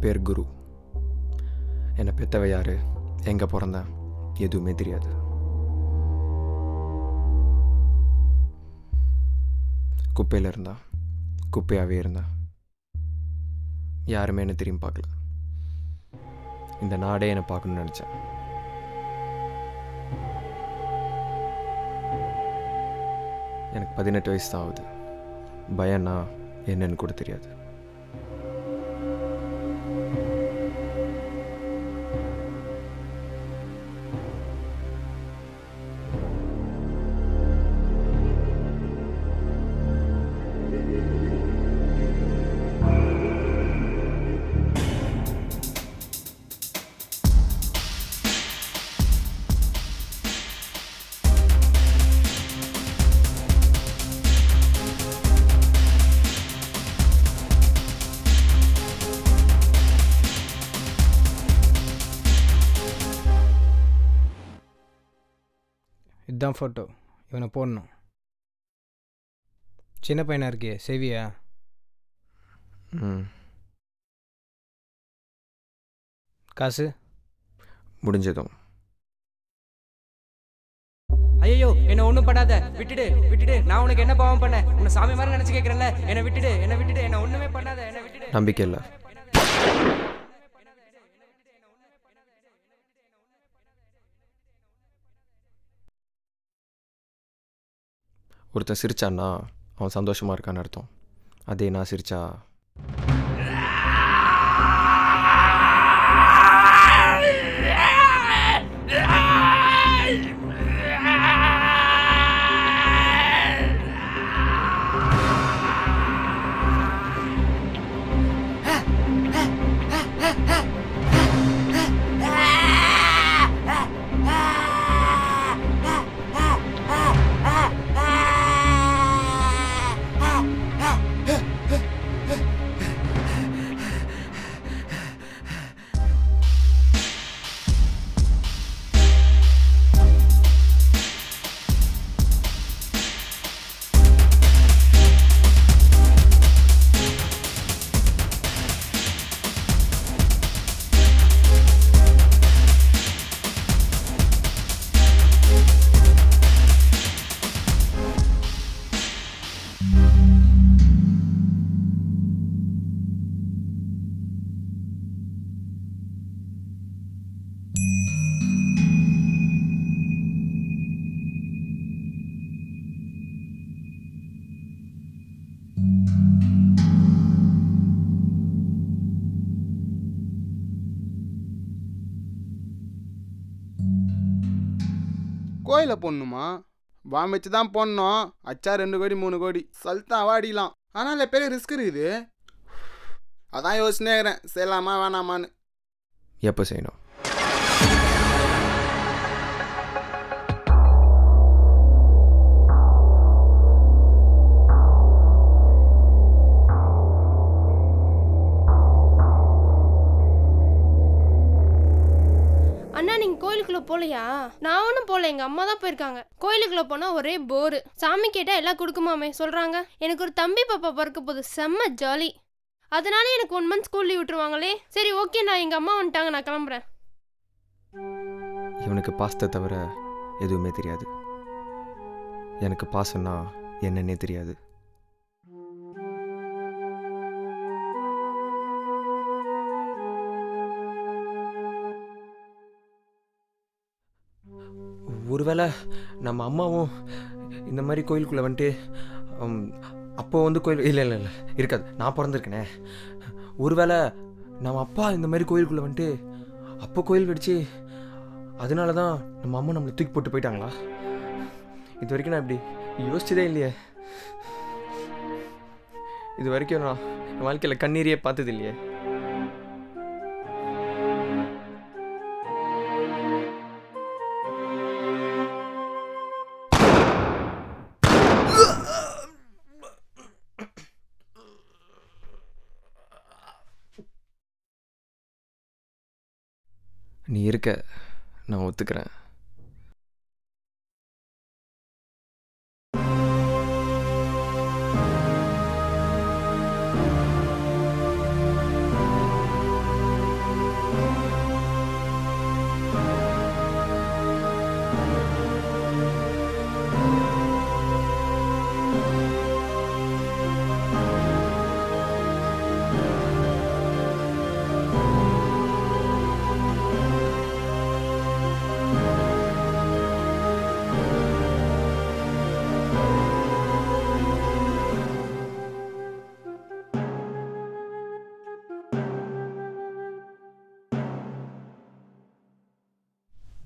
என் பேர் குரு. என்னை பெற்றவ யார், எங்கே பிறந்தேன், எதுவுமே தெரியாது. குப்பையில் இருந்தா குப்பையாகவே இருந்தேன். யாருமே என்னை திரும்பி பார்க்கல. இந்த நாடே என்னை பார்க்கணுன்னு நினச்சேன். எனக்கு 18 வயசு தான் ஆகுது. பயம்னா என்னன்னு கூட தெரியாது. இதுதான் ஃபோட்டோ. இவனை போடணும். சின்ன பையனாக இருக்கே, செவியா? காசு முடிஞ்சதும். ஐயோ என்ன ஒன்றும் பண்ணாத, விட்டுடு விட்டுடு. நான் உனக்கு என்ன பாவம் பண்ணேன்? உன்னை சாமி மாதிரி நினச்சி கேட்குறேன்ல. என்னை விட்டுடு என்னை விட்டுடு. என்ன ஒன்றுமே பண்ணாத, என்னை விட்டுடு. நம்பிக்கை இல்லை. ஒருத்தன் சிரிச்சான்னா அவன் சந்தோஷமாக இருக்கான்னு அர்த்தம். அதே நான் சிரிச்சா கோயிலில் போடணுமா? பாம்பு வச்சு தான் போடணும். அச்சா 2 கோடி 3 கோடி சல்தான் அவாடிலாம். ஆனால் பெரிய ரிஸ்க் இருக்குது. அதான் யோசனையே இருக்கிறேன், செய்யலாமா வேணாமான்னு. எப்போ செய்யணும்? அண்ணா நீங்க கோயிலுக்குள்ள போலையா? நான் ஒன்றும் போல, எங்க அம்மா தான் போயிருக்காங்க. கோயிலுக்குள்ள போனா ஒரே போரு. சாமி கேட்டா எல்லாம் கொடுக்குமாமே சொல்றாங்க. எனக்கு ஒரு தம்பி பாப்பா பிறக்க போது, செம்ம ஜாலி. அதனால எனக்கு 1 மந்த் ஸ்கூல் லீவ் விட்டுருவாங்களே. சரி ஓகே, நான் எங்க அம்மா வந்துட்டாங்க, நான் கிளம்புறேன். இவனுக்கு பாசத்தை தவிர எதுவுமே தெரியாது. எனக்கு பாசம்னா என்னன்னே தெரியாது. ஒருவேளை நம்ம அம்மாவும் இந்த மாதிரி கோயிலுக்குள்ளே வந்துட்டு அப்போ வந்து கோயில் இல்லை இல்லை இல்லை இருக்காது, நான் பிறந்திருக்கேனே. ஒருவேளை நம்ம அப்பா இந்த மாதிரி கோயிலுக்குள்ளே வந்துட்டு அப்போ கோயில் கடிச்சு அதனால தான் நம்ம அம்மா நம்மளை தூக்கி போட்டு போயிட்டாங்களா? இது வரைக்கும் நான் இப்படி யோசிச்சதே இல்லையே. இது வரைக்கும் நான் என் வாழ்க்கையில் கண்ணீரையே பார்த்தது இல்லையே. நீ இருக்க, நான் ஒத்துக்கிறேன்.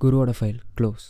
குருவோட ஃபைல் க்ளோஸ்.